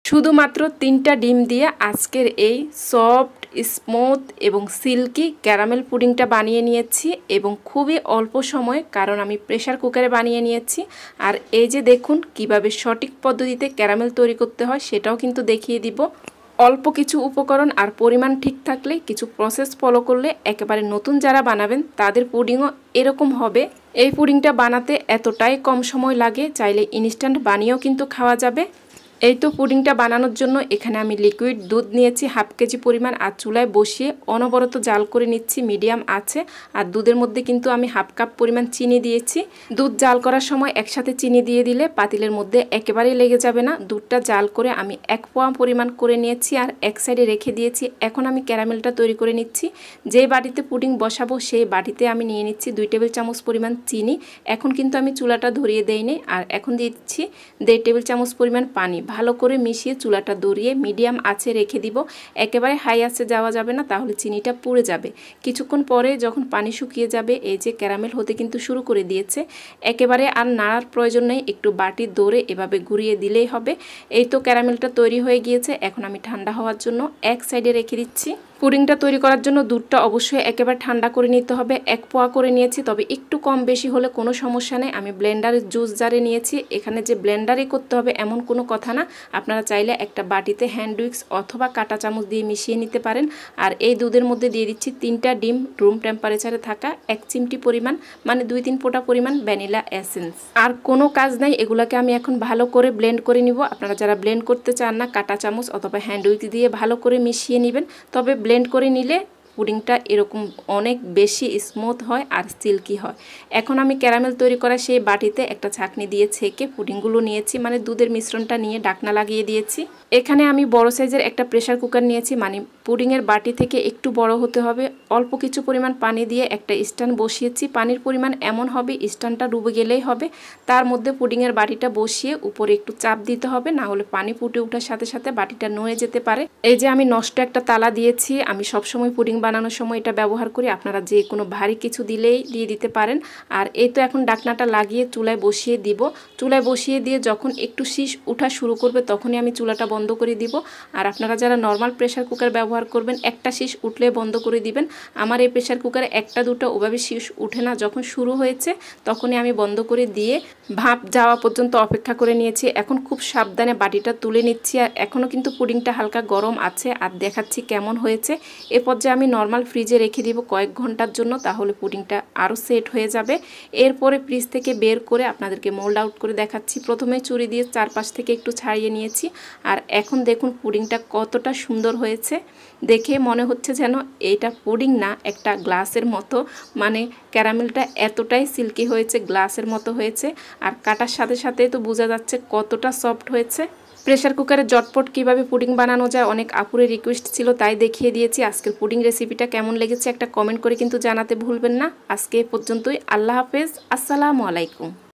শুধুমাত্র 3টা ডিম দিয়ে আজকের এই সফট স্মুথ এবং সিল্কি ক্যারামেল পুডিংটা বানিয়ে নিয়েছি এবং খুবই অল্প সময়, কারণ আমি প্রেসার কুকারে বানিয়ে নিয়েছি। আর এই যে দেখুন কিভাবে সঠিক পদ্ধতিতে ক্যারামেল তৈরি করতে হয় সেটাও কিন্তু দেখিয়ে দিব। অল্প কিছু উপকরণ আর পরিমাণ ঠিক থাকলে, কিছু প্রসেস ফলো করলে একেবারে নতুন যারা বানাবেন তাদের পুডিংও এরকম হবে। এই পুডিংটা বানাতে এতটাই কম সময় লাগে, চাইলে ইনস্ট্যান্ট বানিয়েও কিন্তু খাওয়া যাবে। এই তো পুডিংটা বানানোর জন্য এখানে আমি লিকুইড দুধ নিয়েছি 1/2 কেজি পরিমাণ, আর চুলায় বসিয়ে অনবরত জাল করে নিচ্ছি মিডিয়াম আছে। আর দুধের মধ্যে কিন্তু আমি 1/2 কাপ পরিমাণ চিনি দিয়েছি। দুধ জাল করার সময় একসাথে চিনি দিয়ে দিলে পাতিলের মধ্যে একেবারেই লেগে যাবে না। দুধটা জাল করে আমি 1 পোয়া পরিমাণ করে নিয়েছি আর এক সাইডে রেখে দিয়েছি। এখন আমি ক্যারামেলটা তৈরি করে নিচ্ছি। যে বাটিতে পুডিং বসাবো সেই বাটিতে আমি নিয়ে নিচ্ছি 2 টেবিল চামচ পরিমাণ চিনি। এখন কিন্তু আমি চুলাটা ধরিয়ে দেইনি, আর এখন দিয়ে দিচ্ছি 1.5 টেবিল চামচ পরিমাণ পানি। ভালো করে মিশিয়ে চুলাটা ধরিয়ে মিডিয়াম আঁচে রেখে দিব। একেবারে হাই আঁচে যাওয়া যাবে না, তাহলে চিনিটা পুড়ে যাবে। কিছুক্ষণ পরে যখন পানি শুকিয়ে যাবে, এই যে ক্যারামেল হতে কিন্তু শুরু করে দিয়েছে। একেবারে আর নাড়ার প্রয়োজন নেই, একটু বাটির দৌড়ে এভাবে ঘুরিয়ে দিলেই হবে। এই তো ক্যারামেলটা তৈরি হয়ে গিয়েছে। এখন আমি ঠান্ডা হওয়ার জন্য এক সাইডে রেখে দিচ্ছি। পুডিংটা তৈরি করার জন্য দুধটা অবশ্যই একেবারে ঠান্ডা করে নিতে হবে। 1 পোয়া করে নিয়েছি, তবে একটু কম বেশি হলে কোনো সমস্যা নেই। আমি ব্লেন্ডারের জুস জারে নিয়েছি। এখানে যে ব্লেন্ডারে করতে হবে এমন কোনো কথা না, আপনারা চাইলে একটা বাটিতে হ্যান্ড উইক্স অথবা কাঁটা চামচ দিয়ে মিশিয়ে নিতে পারেন। আর এই দুধের মধ্যে দিয়ে দিচ্ছি 3টা ডিম, রুম টেম্পারেচারে থাকা 1 চিমটি পরিমাণ, মানে 2-3 ফোঁটা পরিমাণ ভ্যানিলা এসেন্স। আর কোনো কাজ নাই, এগুলাকে আমি এখন ভালো করে ব্লেন্ড করে নিব। আপনারা যারা ব্লেন্ড করতে চান না, কাঁটা চামচ অথবা হ্যান্ড উইক্স দিয়ে ভালো করে মিশিয়ে নেবেন। তবে ব্লেন্ড করে নিলে পুডিংটা এরকম অনেক বেশি স্মুথ হয় আর সিল্কি হয়। এখন আমি ক্যারামেল তৈরি করা সেই বাটিতে একটা ছাঁকনি দিয়ে ছেঁকে পুডিংগুলো নিয়েছি, মানে দুধের মিশ্রণটা নিয়ে ঢাকনা লাগিয়ে দিয়েছি। এখানে আমি বড় সাইজের একটা প্রেসার কুকার নিয়েছি, মানে পুডিংয়ের বাটি থেকে একটু বড় হতে হবে। অল্প কিছু পরিমাণ পানি দিয়ে একটা স্ট্যান্ড বসিয়েছি। পানির পরিমাণ এমন হবে স্ট্যান্ডটা ডুবে গেলেই হবে। তার মধ্যে পুডিংয়ের বাটিটা বসিয়ে উপরে একটু চাপ দিতে হবে, না হলে পানি ফুটে ওঠার সাথে সাথে বাটিটা নড়ে যেতে পারে। এই যে আমি নষ্ট একটা তালা দিয়েছি। আমি সবসময় পুডিং বানানোর সময় এটা ব্যবহার করি। আপনারা যে কোনো ভারী কিছু দিলেই দিয়ে দিতে পারেন। আর এই তো এখন ঢাকনাটা লাগিয়ে চুলায় বসিয়ে দিব। চুলায় বসিয়ে দিয়ে যখন একটু শীষ ওঠা শুরু করবে তখনই আমি চুলাটা বন্ধ করে দিব। আর আপনারা যারা নর্মাল প্রেসার কুকার ব্যবহার করবেন, একটা শীষ উঠলে বন্ধ করে দিবেন। আমার এই প্রেসার কুকারে 1টা-2টা ওভাবে শীষ উঠে না। যখন শুরু হয়েছে তখনই আমি বন্ধ করে দিয়ে ভাপ যাওয়া পর্যন্ত অপেক্ষা করে নিয়েছি। এখন খুব সাবধানে বাটিটা তুলে নিচ্ছি। আর এখনও কিন্তু পুডিংটা হালকা গরম আছে, আর দেখাচ্ছি কেমন হয়েছে। এ পর্যায়ে আমি নর্মাল ফ্রিজে রেখে দিব কয়েক ঘন্টার জন্য, তাহলে পুডিংটা আরও সেট হয়ে যাবে। এরপরে ফ্রিজ থেকে বের করে আপনাদেরকে মোল্ড আউট করে দেখাচ্ছি। প্রথমে চুরি দিয়ে চারপাশ থেকে একটু ছাড়িয়ে নিয়েছি। আর এখন দেখুন পুডিংটা কতটা সুন্দর হয়েছে। দেখে মনে হচ্ছে যেন এটা পুডিং না, একটা গ্লাসের মতো। মানে ক্যারামেলটা এতটাই সিল্কি হয়েছে, গ্লাসের মতো হয়েছে। আর কাটার সাথে সাথে তো বোঝা যাচ্ছে কতটা সফট হয়েছে। প্রেসার কুকারে জটপট কিভাবে পুডিং বানানো যায় অনেক আপুরের রিকোয়েস্ট ছিল, তাই দেখিয়ে দিয়েছি। আজকের পুডিং রেসিপিটা কেমন লেগেছে একটা কমেন্ট করে কিন্তু জানাতে ভুলবেন না। আজকে এ পর্যন্তই। আল্লাহ হাফেজ, আসসালামু আলাইকুম।